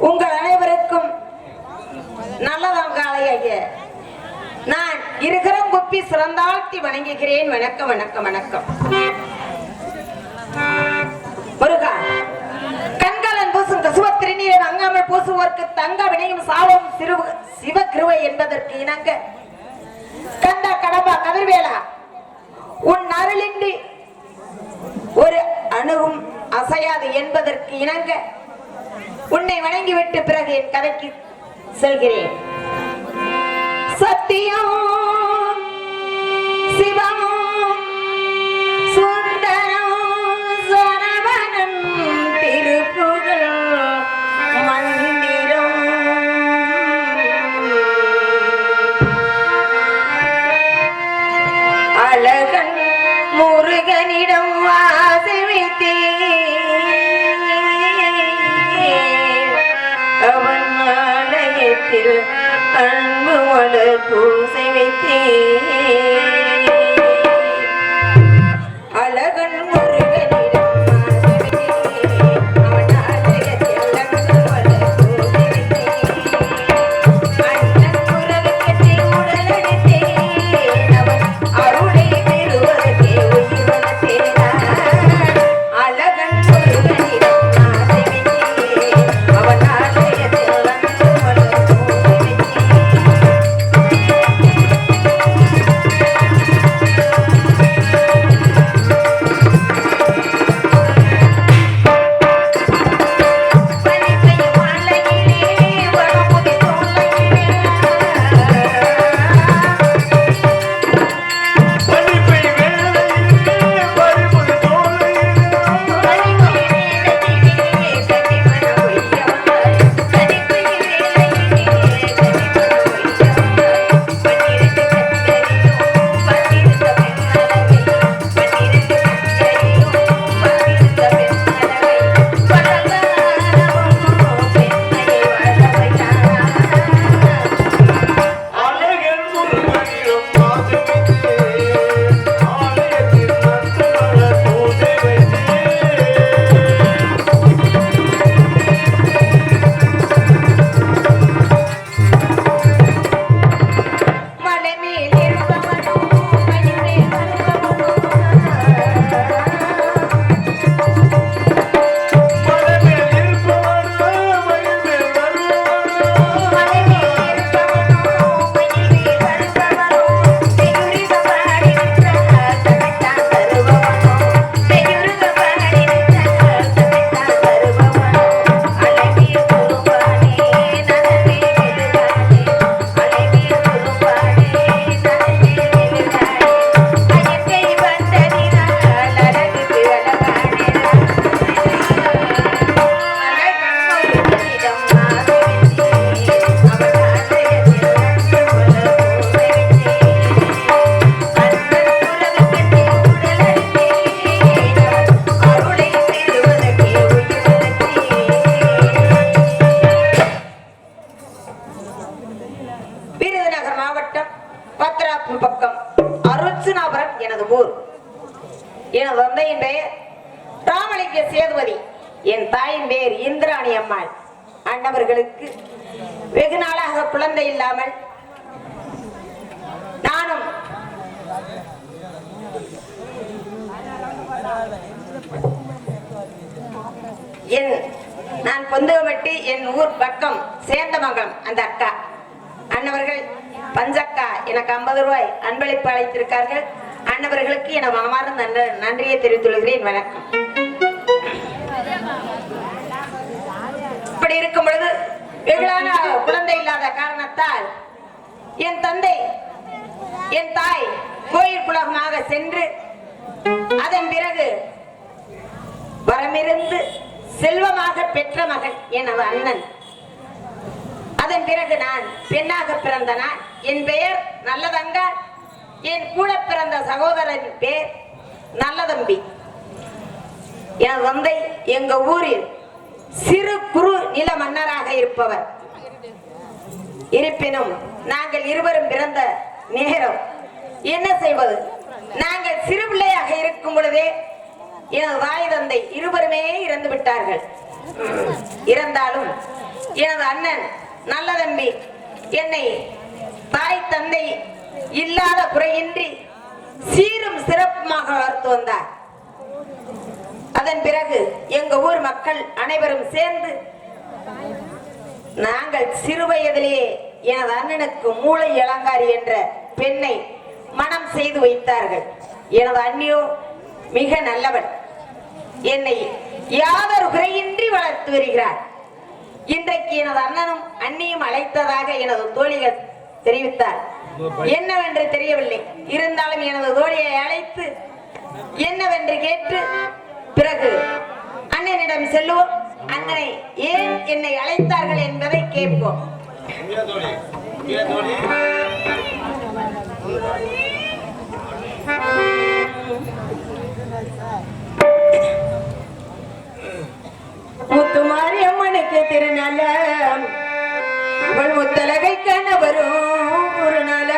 உங்கள் அனைவருக்கும் நல்லதங்காலைய நான் இருக்கிறம் குப்பி சிறந்தாழ்த்தி வணங்குகிறேன். வணக்கம் வணக்கம் வணக்கம். முருகா, கண்காலன் பூசும் கசுவ திருநீரை அங்காமல் பூசுவோர்க்கு தங்க வினையும் சாவும் சிவ கிருவை என்பதற்கு இணங்க கந்தா கடம்பா கதிர்வேலா உன் அருளின்றி ஒரு அணுகும் அசையாது என்பதற்கு இணங்க உன்னை வணங்கிவிட்டு பிறகு என் கதைக்கு செல்கிறேன். சத்தியம் சிவம் சுந்தரம் சரவணன் திருப்புகழ் மந்திரம் அழகன் முருகனிடம் வாசவித்தே அவன் ஆலயத்தில் அன்பு மலர் பூசை வைத்தே அழகன் என் தந்தையின் பெயர் ராமலிங்க சேதுபதி. என் தாயின் பெயர் இந்திராணி அம்மாள். அண்ணவர்களுக்கு வெகு நாளாக குழந்தை இல்லாமல் நானும் நான் பொந்துவமட்டி, என் ஊர் பக்கம் சேந்தமங்கலம். அந்த அக்கா அண்ணவர்கள் பஞ்சக்கா எனக்கு 50 ரூபாய் அன்பளிப்பு அளித்திருக்கார்கள். அண்ணவர்களுக்கு என மனமார்ந்த நன்றியை தெரிவித்துள்ளேன். வணக்கம். இப்படி இருக்கும் பொழுது வெகுளான குழந்தை இல்லாத காரணத்தால் என் தந்தை என் தாய் கோயில் குலகமாக சென்று அதன் பிறகு வரமிருந்து செல்வமாக பெற்ற மகன் எனது அண்ணன். அதன் பிறகு நான் பெண்ணாக பிறந்த நான். என் பெயர் நல்லதங்க. என் கூட பிறந்த சகோதரன் பேர் நல்லதம்பி. என் தந்தை எங்க ஊரில் சிறு குறு நில மன்னராக இருப்பவர். இருப்பினும் நாங்கள் இருவரும் பிறந்த நேரம் என்ன செய்வது? நாங்கள் சிறு பிள்ளையாக இருக்கும் பொழுதே எனது தாய் தந்தை இருவருமே இறந்து விட்டார்கள். இறந்தாலும் எனது அண்ணன் நல்ல தம்பி என்னை தாய் தந்தை இல்லாத குறையின்றி சீரும் சிறப்புமாக வளர்த்து வந்தார். அதன் பிறகு எங்க ஊர் மக்கள் அனைவரும் சேர்ந்து நாங்கள் சிறு வயதிலேயே எனது அண்ணனுக்கு மூளை இளங்காரி என்ற பெண்ணை மனம் செய்து வைத்தார்கள். எனது அண்ணியோ மிக நல்லவன். என்னை யாதொரு குறையின்றி வளர்த்து வருகிறார். இன்றைக்கு எனது அண்ணனும் அண்ணியும் அழைத்ததாக எனது தோழிகள் தெரிவித்தார். என்னவென்று தெரியவில்லை. இருந்தாலும் எனது தோழியை அழைத்து என்னவென்று கேட்டு பிறகு அண்ணனிடம் செல்வோம். அண்ணனை ஏன் என்னை அழைத்தார்கள் என்பதை கேட்போம். முத்துமாரி அம்மனுக்கு திருநல அவள் முத்தலகை கணவரும் ஒரு நல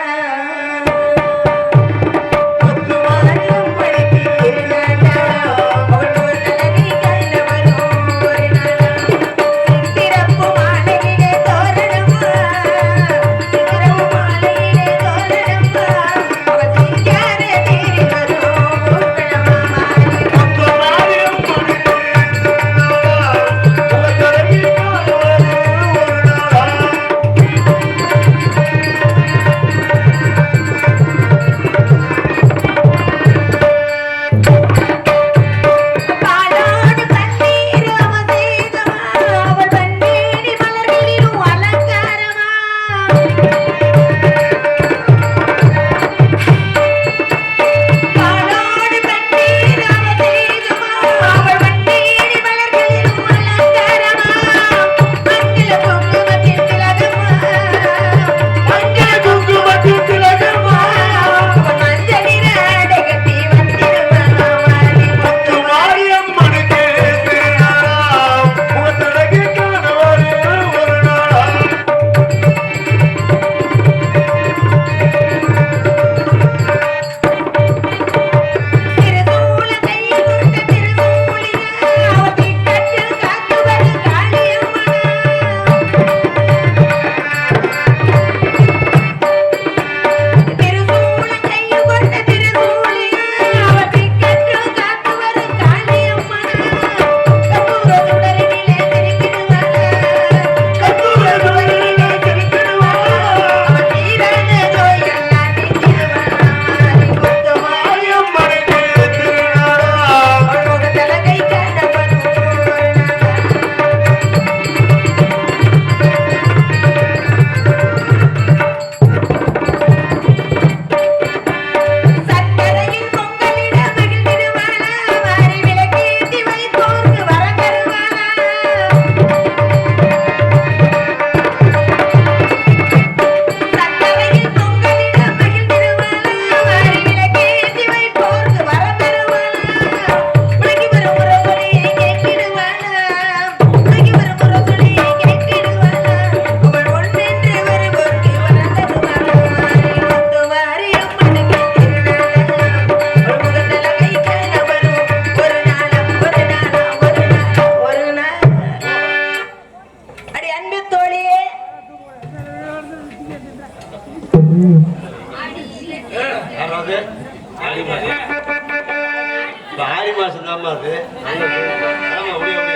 ஆடி மாசம் தான்மா அது. ஆமா முடியும்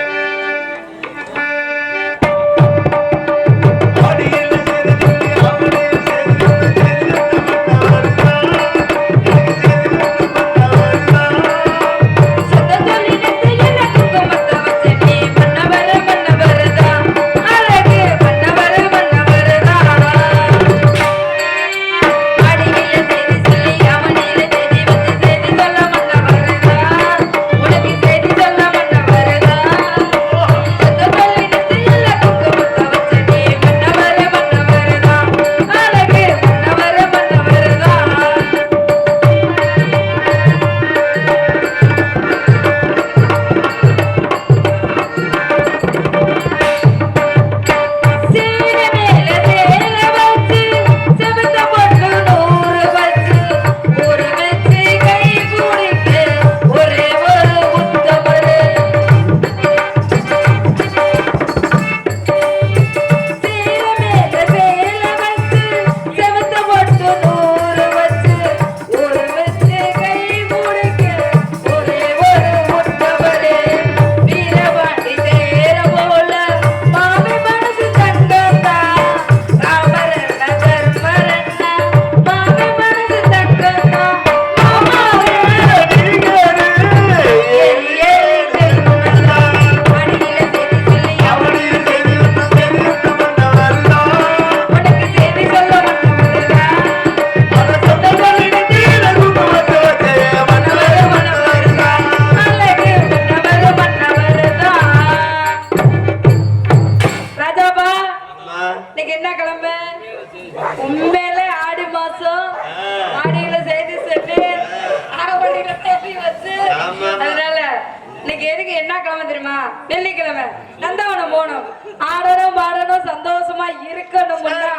வெள்ளிக்கிழமை நந்தவனம் போகணும். ஆடணும் பாடணும் சந்தோஷமா இருக்கணும்னா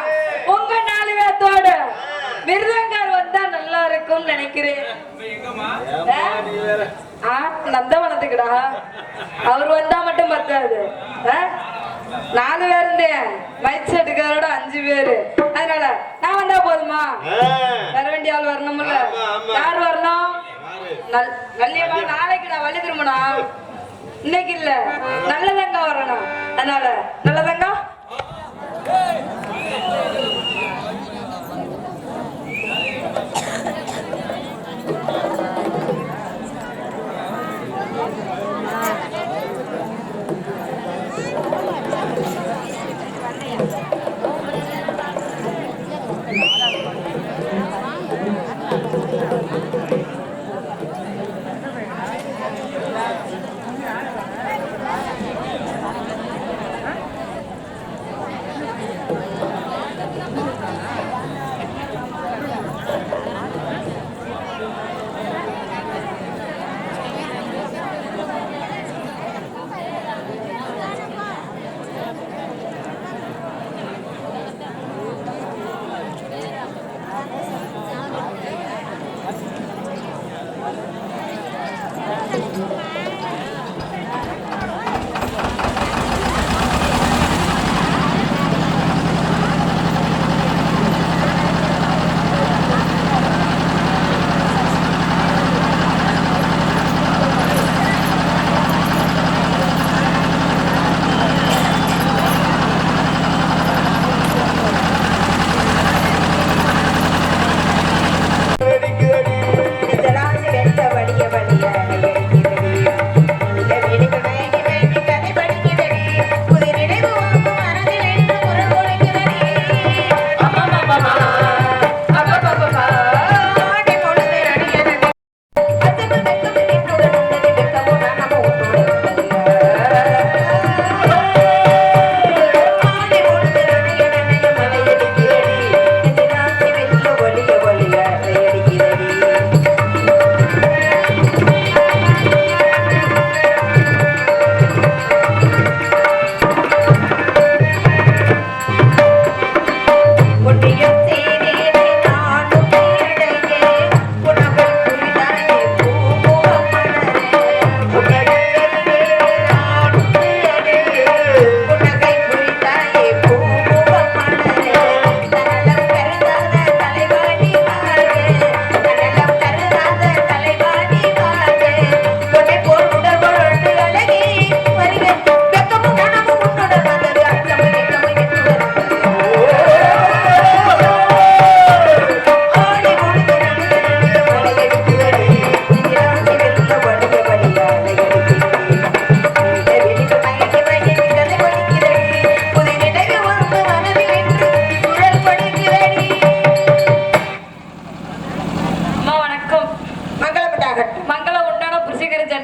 உங்க 4 பேர்த்தோட மிருதங்கார் வந்தா நல்லா இருக்கும்னு நினைக்கிறேன். நந்தவனத்துக்குடா அவர் வந்தா மட்டும் பத்தாது. 4 பேர் இருந்தேன் மைச்செட்டுக்காரோட 5 பேரு. அதனால நான் வந்தா போதுமா? வர வேண்டிய ஆள் வரணும்ல. யார் வரணும்? நல்லியம்மா நாளைக்கு நான் வழி திரும்பனா, இன்னைக்கு இல்ல. நல்லதங்கா வரணும். அதனால நல்லதங்கா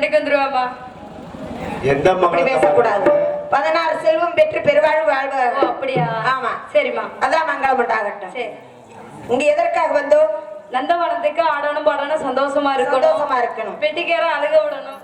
சண்டைக்கு வந்துருவாமா. எந்த அப்படி பேசக்கூடாது. 16 செல்வம் பெற்று பெருவாழ்வு வாழ்வ. ஓ, அப்படியா? ஆமா. சரிம்மா. அதான் மங்களம் உண்டாகட்டும். சரி. இங்க எதற்காக வந்தோம்? நந்தவனத்துக்கு ஆடணும் பாடணும் சந்தோஷமா இருக்கணும். சந்தோஷமா இருக்கணும். பெட்டிக்கார அழுக விடணும்.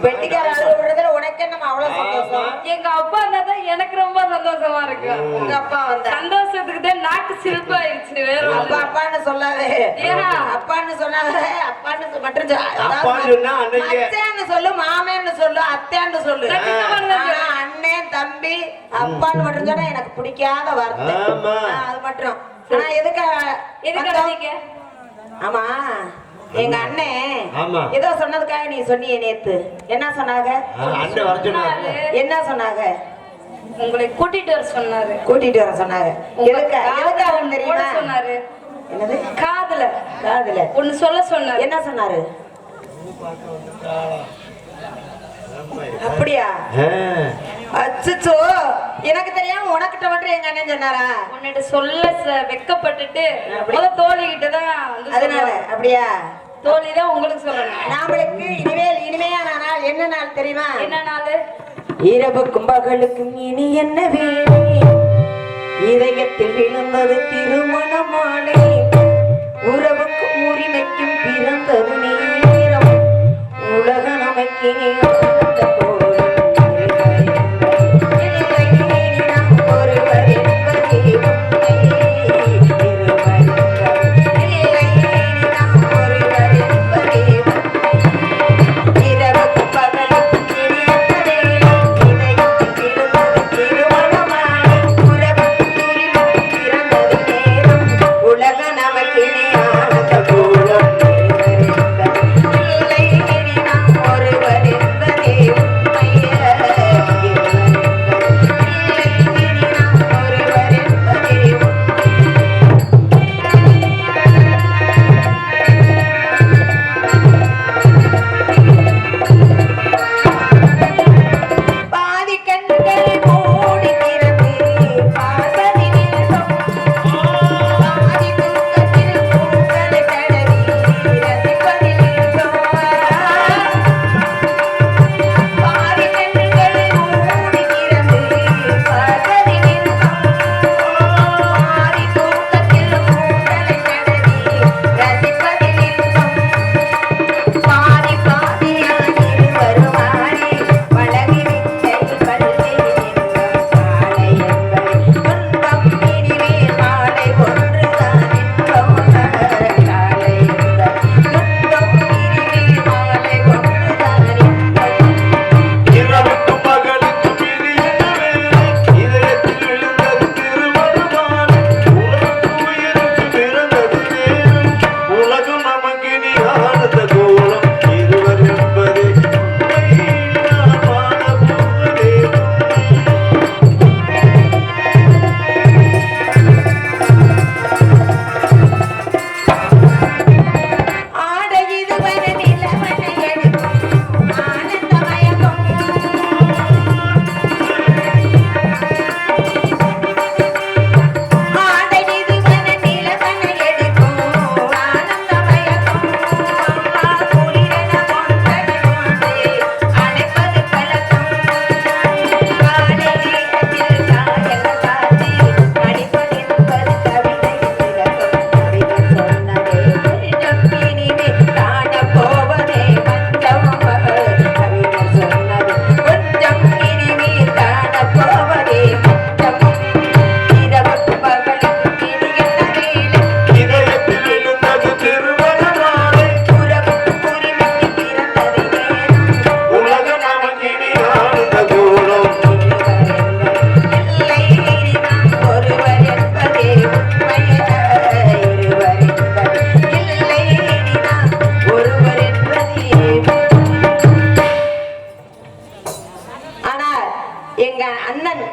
வெட்டிக்கார அழுக விடுறதுல உனக்கு நம்ம அவ்வளவு சந்தோஷம். எங்க அப்பா இருந்தாதான் எனக்கு ரொம்ப சந்தோஷமா இருக்கு. உங்க அப்பா வந்தா சந்தோஷத்துக்கு தான் நாக்கு சிரிப்பு ஆயிடுச்சு. வேற அப்பா அப்பான்னு சொல்லாதே. ஏன்னா அப்பான்னு சொன்னாத அப்பான்னு மட்டும் அப்பான்னு சொன்னா அன்னைக்கு அத்தைன்னு சொல்லு, மாமேன்னு சொல்லு, அத்தைன்னு சொல்லு. ஆனா அண்ணன் தம்பி அப்பான்னு மட்டும் சொன்னா எனக்கு பிடிக்காத வார்த்தை. ஆமா. அது மட்டும். ஆனா எதுக்கு ஆமா எங்க அண்ணன் ஆமா. ஏதோ சொன்னதுக்காக நீ சொன்னியே நேத்து. என்ன சொன்னாங்க? அண்ணன் வர சொன்னாரு. என்ன சொன்னாங்க? உங்களை கூட்டிட்டு வர சொன்னாரு. கூட்டிட்டு வர சொன்னாங்க. எதுக்காக தெரியுமா? சொன்னாரு. என்னது? காதுல காதுல ஒன்னு சொல்ல சொன்னாரு. என்ன சொன்னாரு? அப்படியா? அச்சோ, எனக்கு தெரியாம உனக்கிட்ட மட்டும் எங்க அண்ணன் சொன்னாரா? உன்னிட்ட சொல்ல வெக்கப்பட்டுட்டு முத தோழிகிட்ட தான். அதனால அப்படியா? தோழி தான் உங்களுக்கு சொல்லணும். நாமளுக்கு இனிமையான நாள் என்ன நாள் தெரியுமா? என்ன நாள்? இரவுக்கும் பகலுக்கும் இனி என்ன வேலை? இதயத்தில் விழுந்தது திருமண மாலை. உறவுக்கும் உரிமைக்கும் பிறந்தது நேரம். உலக நமக்கு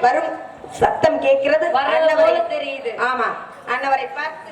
வரும் சத்தம் கேட்கிறது. தெரியுது. ஆமா, அண்ணவரை பார்த்து